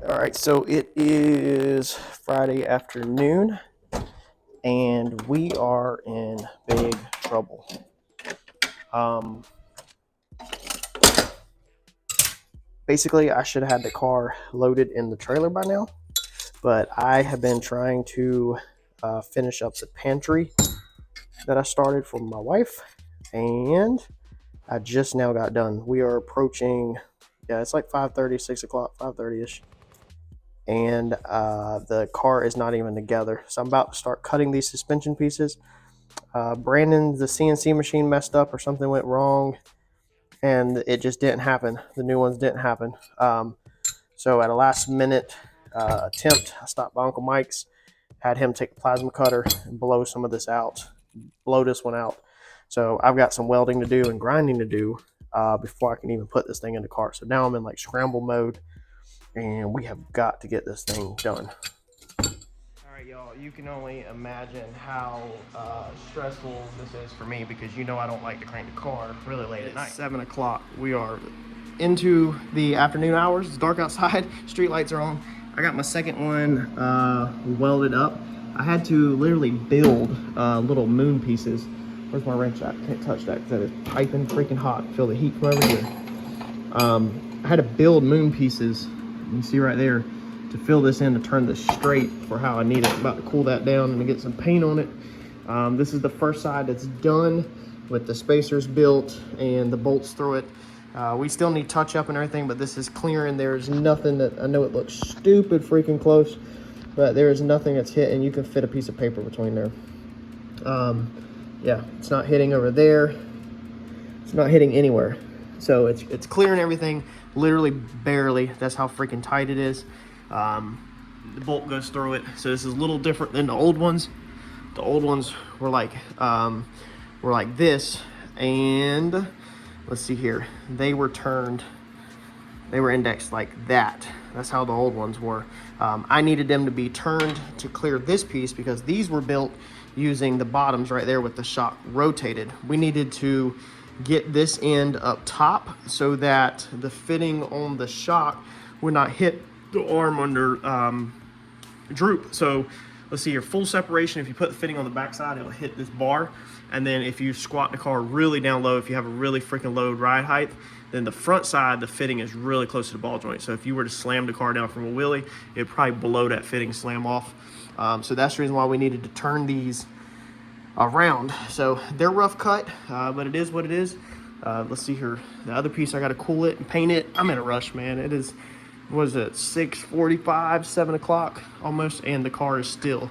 All right, so it is Friday afternoon, and we are in big trouble. Basically, I should have had the car loaded in the trailer by now, but I have been trying to finish up the pantry that I started for my wife, and I just now got done. We are approaching, it's like 5:30, 6 o'clock, 5:30ish. And the car is not even together. So I'm about to start cutting these suspension pieces. Brandon, the CNC machine messed up or something went wrong, and it just didn't happen. The new ones didn't happen. So at a last minute attempt, I stopped by Uncle Mike's, had him take a plasma cutter and blow some of this out, blow this one out. So I've got some welding to do and grinding to do before I can even put this thing in the car. So now I'm in like scramble mode, and we have got to get this thing done. All right, y'all, you can only imagine how stressful this is for me, because you know I don't like to crank the car really late at night. 7 o'clock. We are into the afternoon hours. It's dark outside. Street lights are on. I got my second one welded up. I had to literally build little moon pieces. Where's my wrench at? Can't touch that because that is piping freaking hot. Feel the heat from over here. I had to build moon pieces. You can see right there, to fill this in, to turn this straight for how I need it. I'm about to cool that down and get some paint on it. This is the first side that's done with the spacers built and the bolts through it. We still need touch up and everything, but this is clear, and there's nothing that, I know it looks stupid freaking close, but there is nothing that's hit, and you can fit a piece of paper between there. Yeah, it's not hitting over there. It's not hitting anywhere. So it's clearing everything, literally barely. That's how freaking tight it is. The bolt goes through it. So this is a little different than the old ones. The old ones were like this, and let's see here. They were indexed like that. That's how the old ones were. I needed them to be turned to clear this piece, because these were built using the bottoms right there with the shock rotated. We needed to get this end up top so that the fitting on the shock would not hit the arm under droop. So let's see here, full separation. If you put the fitting on the back side, it'll hit this bar. And then if you squat the car really down low, if you have a really freaking low ride height, then the front side, the fitting is really close to the ball joint. So if you were to slam the car down from a wheelie, it'd probably below that fitting slam off. So that's the reason why we needed to turn these around. So they're rough cut, but it is what it is. Let's see here. The other piece, I got to cool it and paint it. I'm in a rush, man. It is, what is it, 6:45, 7 o'clock almost, and the car is still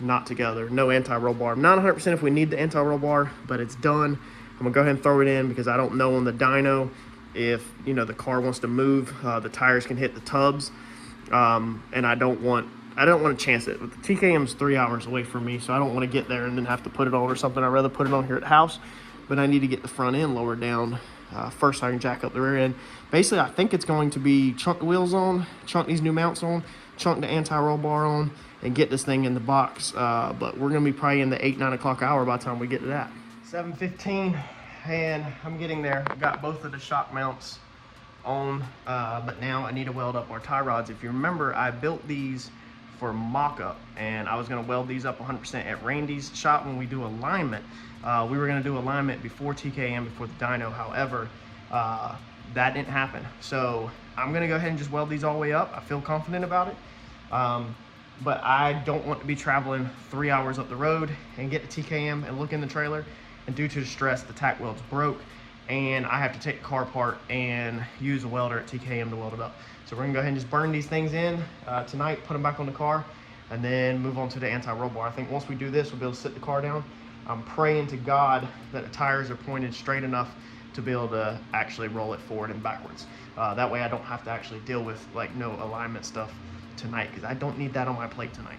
not together. No anti-roll bar. I'm not 100% if we need the anti-roll bar, but it's done. I'm gonna go ahead and throw it in, because I don't know on the dyno if, you know, the car wants to move, the tires can hit the tubs, and I don't want to chance it. The TKM's 3 hours away from me, so I don't want to get there and then have to put it on or something. I'd rather put it on here at the house, but I need to get the front end lowered down first so I can jack up the rear end. Basically, I think it's going to be chunk the wheels on, chunk these new mounts on, chunk the anti-roll bar on, and get this thing in the box. But we're going to be probably in the 8, 9 o'clock hour by the time we get to that. 7:15, and I'm getting there. I've got both of the shock mounts on, but now I need to weld up our tie rods. If you remember, I built these for mock-up, and I was going to weld these up 100% at Randy's shop when we do alignment. We were going to do alignment before TKM, before the dyno. However, that didn't happen. So I'm going to go ahead and just weld these all the way up. I feel confident about it. But I don't want to be traveling 3 hours up the road and get to TKM and look in the trailer, and due to the stress, the tack weld's broke, and I have to take the car apart and use a welder at TKM to weld it up. So we're gonna go ahead and just burn these things in tonight, put them back on the car, and then move on to the anti-roll bar. I think once we do this, we'll be able to sit the car down. I'm praying to God that the tires are pointed straight enough to be able to actually roll it forward and backwards. That way I don't have to actually deal with like no alignment stuff tonight, because I don't need that on my plate tonight.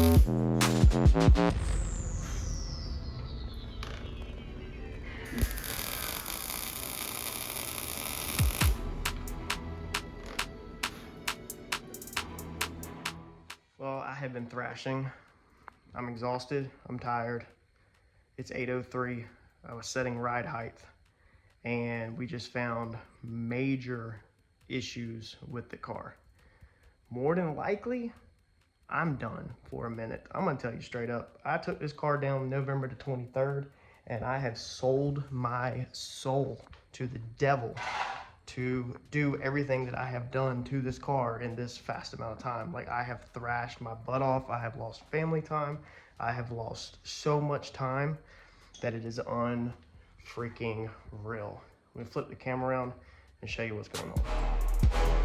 Well, I have been thrashing. I'm exhausted, I'm tired. It's 8:03. I was setting ride height and we just found major issues with the car. More than likely, I'm done for a minute. I'm gonna tell you straight up. I took this car down November the 23rd and I have sold my soul to the devil to do everything that I have done to this car in this fast amount of time. Like, I have thrashed my butt off. I have lost family time. I have lost so much time that it is unfreaking real. I'm gonna flip the camera around and show you what's going on.